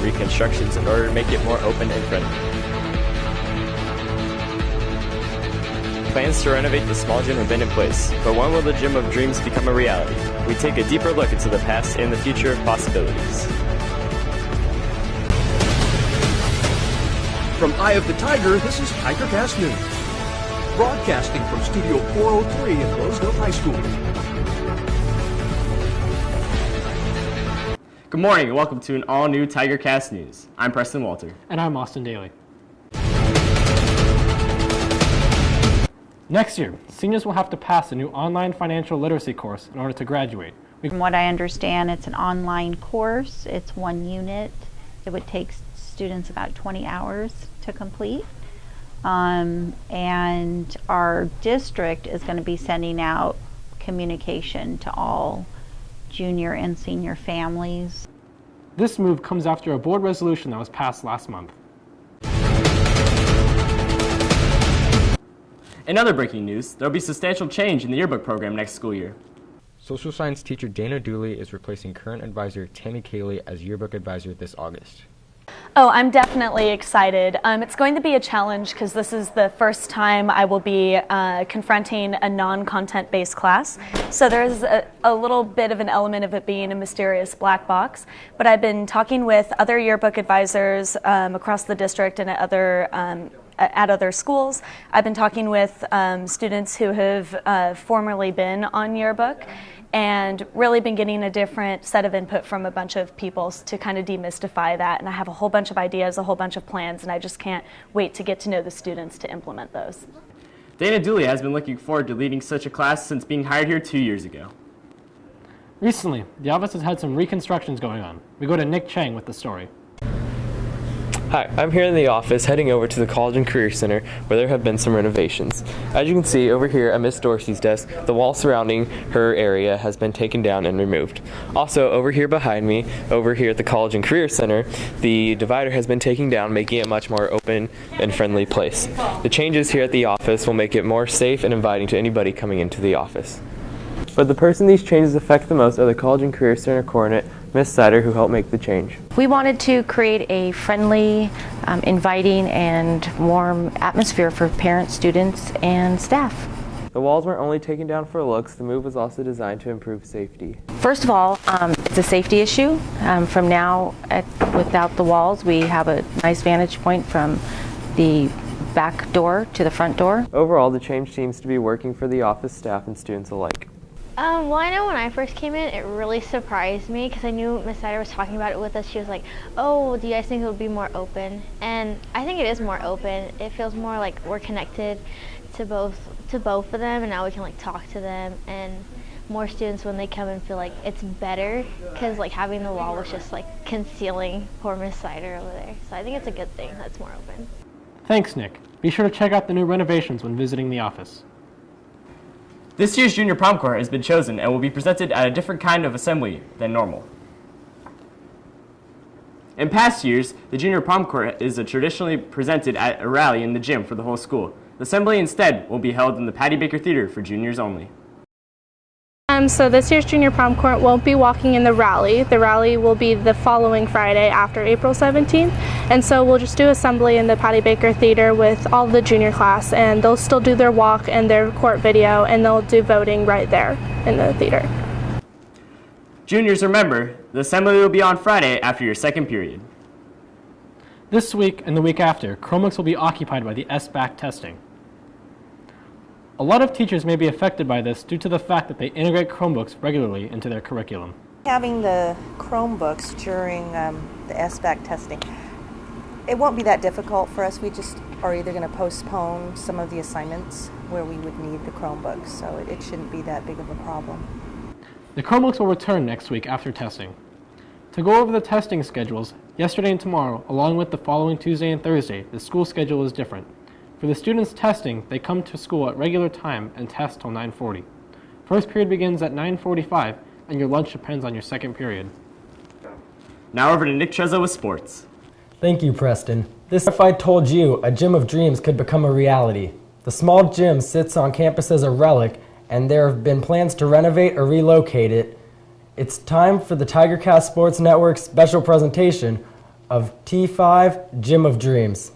reconstructions in order to make it more open and friendly. Plans to renovate the small gym have been in place, but when will the Gym of Dreams become a reality? We take a deeper look into the past and the future of possibilities. From Eye of the Tiger, this is TigerCast News. Broadcasting from Studio 403 in Rosedale High School. Good morning and welcome to an all-new TigerCast News. I'm Preston Walter. And I'm Austin Daly. Next year, seniors will have to pass a new online financial literacy course in order to graduate. From what I understand, it's an online course. It's 1 unit. It would take students about 20 hours to complete. And our district is going to be sending out communication to all junior and senior families. This move comes after a board resolution that was passed last month. In other breaking news, there will be substantial change in the yearbook program next school year. Social science teacher Dana Dooley is replacing current advisor Tammy Cayley as yearbook advisor this August. Oh, I'm definitely excited. It's going to be a challenge because this is the first time I will be confronting a non-content-based class. So there's a little bit of an element of it being a mysterious black box. But I've been talking with other yearbook advisors across the district and at other schools. I've been talking with students who have formerly been on yearbook, and really been getting a different set of input from a bunch of people to kind of demystify that. And I have a whole bunch of ideas, a whole bunch of plans, and I just can't wait to get to know the students to implement those. Dana Dooley has been looking forward to leading such a class since being hired here 2 years ago. Recently, the office has had some reconstructions going on. We go to Nick Chang with the story. Hi, I'm here in the office heading over to the College and Career Center where there have been some renovations. As you can see over here at Miss Dorsey's desk, the wall surrounding her area has been taken down and removed. Also over here behind me, over here at the College and Career Center, the divider has been taken down, making it a much more open and friendly place. The changes here at the office will make it more safe and inviting to anybody coming into the office. But the person these changes affect the most are the College and Career Center coordinator, Ms. Sider, who helped make the change. We wanted to create a friendly, inviting, and warm atmosphere for parents, students, and staff. The walls weren't only taken down for looks, the move was also designed to improve safety. First of all, it's a safety issue. From now, without the walls, we have a nice vantage point from the back door to the front door. Overall, the change seems to be working for the office staff and students alike. Well, I know when I first came in, it really surprised me because I knew Miss Sider was talking about it with us. She was like, "Oh, do you guys think it would be more open?" And I think it is more open. It feels more like we're connected to both of them, and now we can like talk to them, and more students when they come and feel like it's better because like having the wall was just like concealing poor Miss Sider over there. So I think it's a good thing that's more open. Thanks, Nick. Be sure to check out the new renovations when visiting the office. This year's Junior Prom Corps has been chosen and will be presented at a different kind of assembly than normal. In past years, the Junior Prom Corps is traditionally presented at a rally in the gym for the whole school. The assembly instead will be held in the Patty Baker Theater for juniors only. So this year's Junior Prom Corps won't be walking in the rally. The rally will be the following Friday after April 17th. And so we'll just do assembly in the Patty Baker Theater with all the junior class, and they'll still do their walk and their court video, and they'll do voting right there in the theater. Juniors, remember, the assembly will be on Friday after your second period. This week and the week after, Chromebooks will be occupied by the SBAC testing. A lot of teachers may be affected by this due to the fact that they integrate Chromebooks regularly into their curriculum. Having the Chromebooks during the SBAC testing, it won't be that difficult for us. We just are either going to postpone some of the assignments where we would need the Chromebooks, so it shouldn't be that big of a problem. The Chromebooks will return next week after testing. To go over the testing schedules, yesterday and tomorrow, along with the following Tuesday and Thursday, the school schedule is different. For the students testing, they come to school at regular time and test till 9:40. First period begins at 9:45, and your lunch depends on your second period. Now over to Nick Trezzo with sports. Thank you, Preston. If I told you a Gym of Dreams could become a reality. The small gym sits on campus as a relic, and there have been plans to renovate or relocate it. It's time for the TigerCast Sports Network's special presentation, of T5 Gym of Dreams.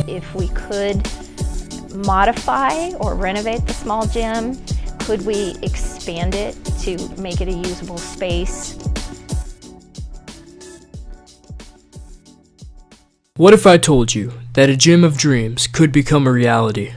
If we could modify or renovate the small gym, could we expand it to make it a usable space? What if I told you that a gym of dreams could become a reality?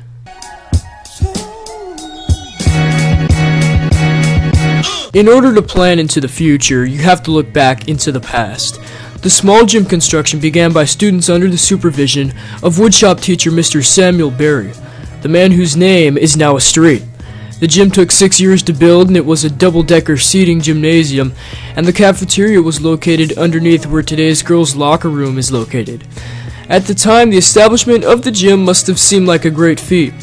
In order to plan into the future, you have to look back into the past. The small gym construction began by students under the supervision of woodshop teacher Mr. Samuel Berry, the man whose name is now a street. The gym took 6 years to build, and it was a double-decker seating gymnasium, and the cafeteria was located underneath where today's girls' locker room is located. At the time, the establishment of the gym must have seemed like a great feat,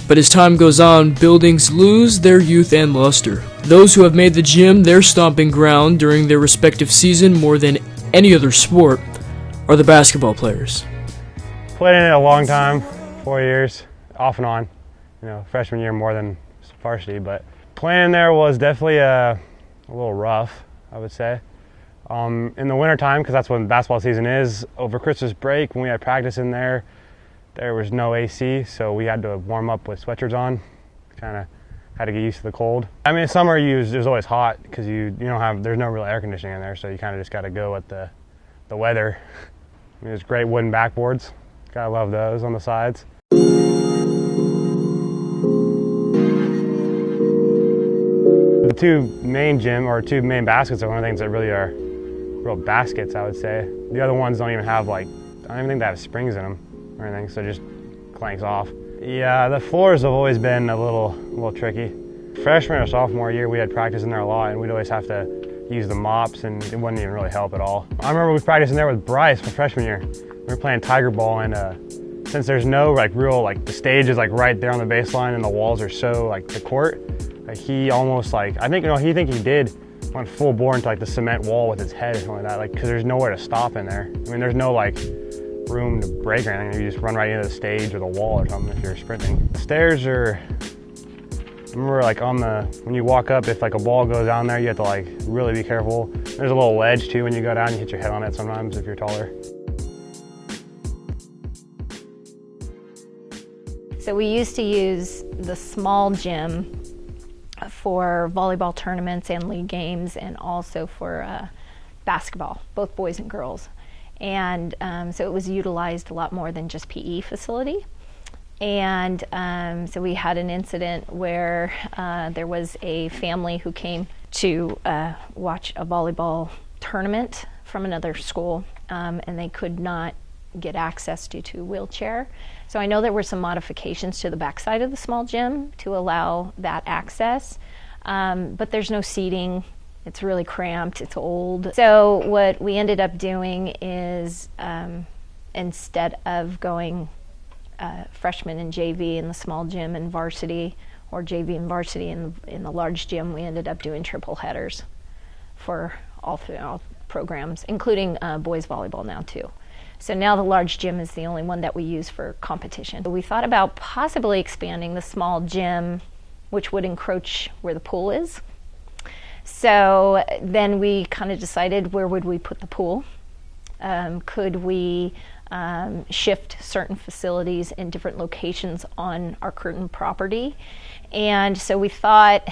but as time goes on, buildings lose their youth and luster. Those who have made the gym their stomping ground during their respective season more than any other sport are the basketball players. Played in it a long time, 4 years, off and on. Freshman year more than varsity, but playing there was definitely a little rough, I would say. In the winter time, because that's when basketball season is, over Christmas break when we had practice in there, there was no AC, so we had to warm up with sweatshirts on. Kind of had to get used to the cold. I mean, in summer it was always hot because you don't have, there's no real air conditioning in there, so you kind of just got to go with the weather. I mean, there's great wooden backboards. Gotta love those on the sides. The two main baskets are one of the things that really are real baskets, I would say. The other ones don't even have I don't even think they have springs in them or anything, so it just clanks off. Yeah, the floors have always been a little tricky. Freshman or sophomore year, we had practice in there a lot, and we'd always have to use the mops, and it wouldn't even really help at all. I remember we practiced in there with Bryce for freshman year. We were playing Tiger ball, and since there's no the stage is right there on the baseline, and the walls are so the court. He almost I think he did went full bore into the cement wall with his head or something like that, because there's nowhere to stop in there. I mean, there's no room to break or anything. You just run right into the stage or the wall or something if you're sprinting. The stairs are, I remember when you walk up, if a ball goes down there, you have to really be careful. There's a little ledge too when you go down, you hit your head on it sometimes if you're taller. So we used to use the small gym for volleyball tournaments and league games, and also for basketball, both boys and girls. And so it was utilized a lot more than just PE facility. And so we had an incident where there was a family who came to watch a volleyball tournament from another school, and they could not get access due to a wheelchair. So I know there were some modifications to the backside of the small gym to allow that access, but there's no seating. It's really cramped, it's old. So what we ended up doing is instead of going freshman and JV in the small gym and varsity, or JV and varsity in the large gym, we ended up doing triple headers for all programs, including boys volleyball now too. So now the large gym is the only one that we use for competition. We thought about possibly expanding the small gym, which would encroach where the pool is. So then we kind of decided, where would we put the pool? Could we shift certain facilities in different locations on our current property? And so we thought,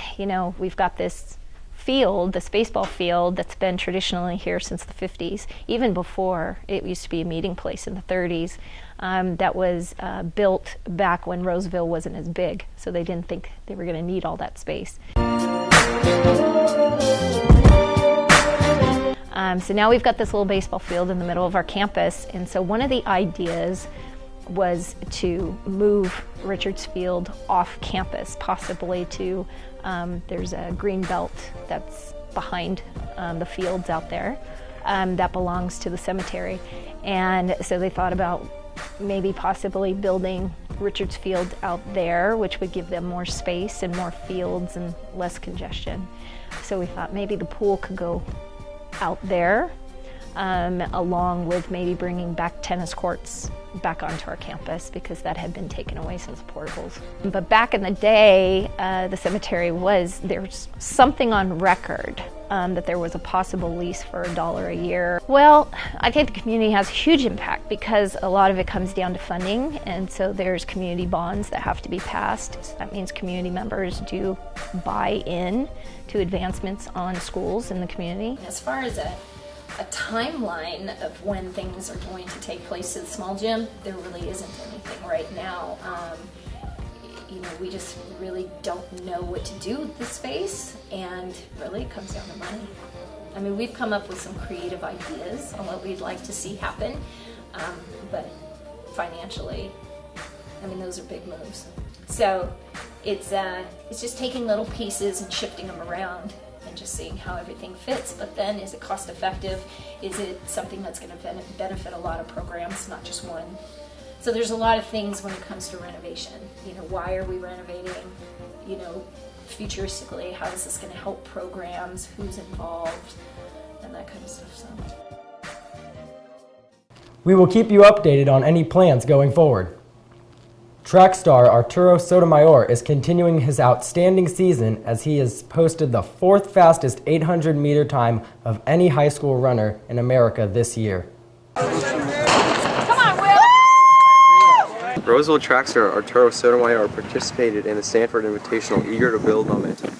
we've got this field, this baseball field that's been traditionally here since the 50s, even before it used to be a meeting place in the 30s, that was built back when Roseville wasn't as big, so they didn't think they were going to need all that space. So now we've got this little baseball field in the middle of our campus, and so one of the ideas was to move Richards Field off campus, possibly to, there's a green belt that's behind the fields out there that belongs to the cemetery. And so they thought about maybe possibly building Richards Field out there, which would give them more space and more fields and less congestion. So we thought maybe the pool could go out there. along with maybe bringing back tennis courts back onto our campus because that had been taken away since portables. But back in the day, the cemetery there's something on record that there was a possible lease for $1 a year. Well, I think the community has a huge impact because a lot of it comes down to funding, and so there's community bonds that have to be passed. That means community members do buy in to advancements on schools in the community. As far as a timeline of when things are going to take place at the small gym, there really isn't anything right now. We just really don't know what to do with the space, and really it comes down to money. I mean, we've come up with some creative ideas on what we'd like to see happen, but financially, I mean, those are big moves. So it's just taking little pieces and shifting them around and just seeing how everything fits. But then, is it cost effective? Is it something that's going to benefit a lot of programs, not just one? So there's a lot of things when it comes to renovation. Why are we renovating? Futuristically, how is this going to help programs? Who's involved? And that kind of stuff. So We will keep you updated on any plans going forward. Track star Arturo Sotomayor is continuing his outstanding season as he has posted the 4th fastest 800-meter time of any high school runner in America this year. Roseville track star Arturo Sotomayor participated in the Stanford Invitational, eager to build momentum.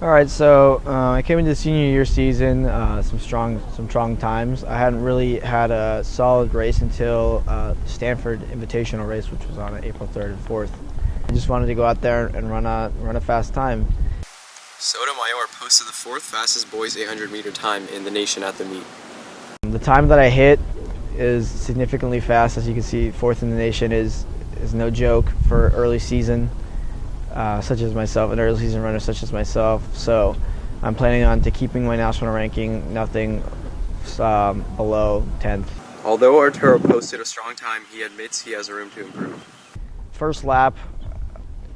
All right, so I came into the senior year season some strong times. I hadn't really had a solid race until the Stanford Invitational race, which was on April 3rd and 4th. I just wanted to go out there and run a fast time. Sotomayor posted the 4th fastest boys 800-meter time in the nation at the meet. The time that I hit is significantly fast. As you can see, 4th in the nation is no joke for early season. Such as myself, an early season runner such as myself. So I'm planning on keeping my national ranking, nothing below 10th. Although Arturo posted a strong time, he admits he has room to improve. First lap,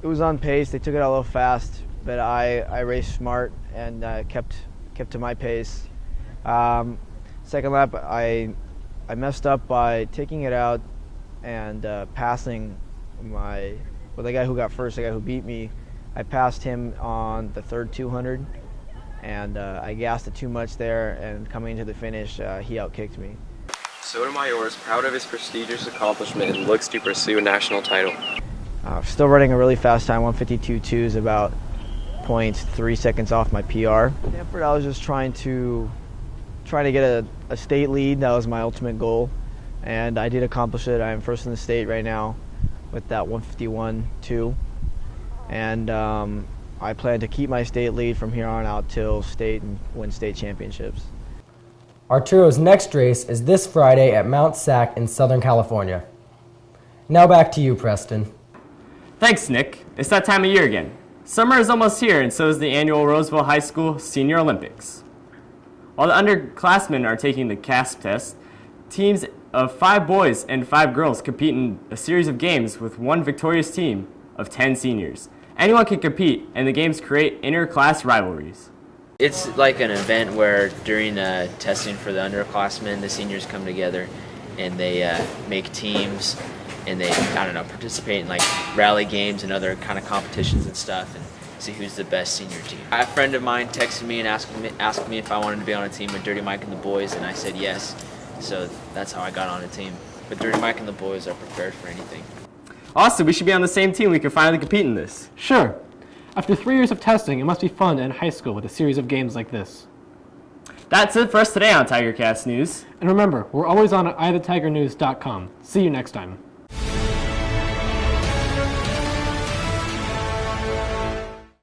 it was on pace. They took it a little fast, but I raced smart and kept to my pace. Second lap, I messed up by taking it out and passing the guy who got first, the guy who beat me. I passed him on the 3rd 200, and I gassed it too much there, and coming into the finish, he outkicked me. Sotomayor is proud of his prestigious accomplishment and looks to pursue a national title. Still running a really fast time, 152.2 is about 0.3 seconds off my PR. Stanford, I was just trying to get a state lead. That was my ultimate goal, and I did accomplish it. I am first in the state right now with that 151.2, and I plan to keep my state lead from here on out till state and win state championships. Arturo's next race is this Friday at Mount Sac in Southern California. Now back to you, Preston. Thanks, Nick. It's that time of year again. Summer is almost here, and so is the annual Roseville High School Senior Olympics. While the underclassmen are taking the CASP test, teams of 5 boys and 5 girls compete in a series of games with one victorious team of 10 seniors. Anyone can compete, and the games create inter-class rivalries. It's like an event where during testing for the underclassmen, the seniors come together and they make teams and they, participate in like rally games and other kind of competitions and stuff and see who's the best senior team. A friend of mine texted me and asked me if I wanted to be on a team with Dirty Mike and the boys, and I said yes. So that's how I got on a team. But Dirty Mike and the boys are prepared for anything. Awesome, we should be on the same team. We can finally compete in this. Sure. After 3 years of testing, it must be fun to end high school with a series of games like this. That's it for us today on TigerCast News. And remember, we're always on at iTheTigerNews.com. See you next time.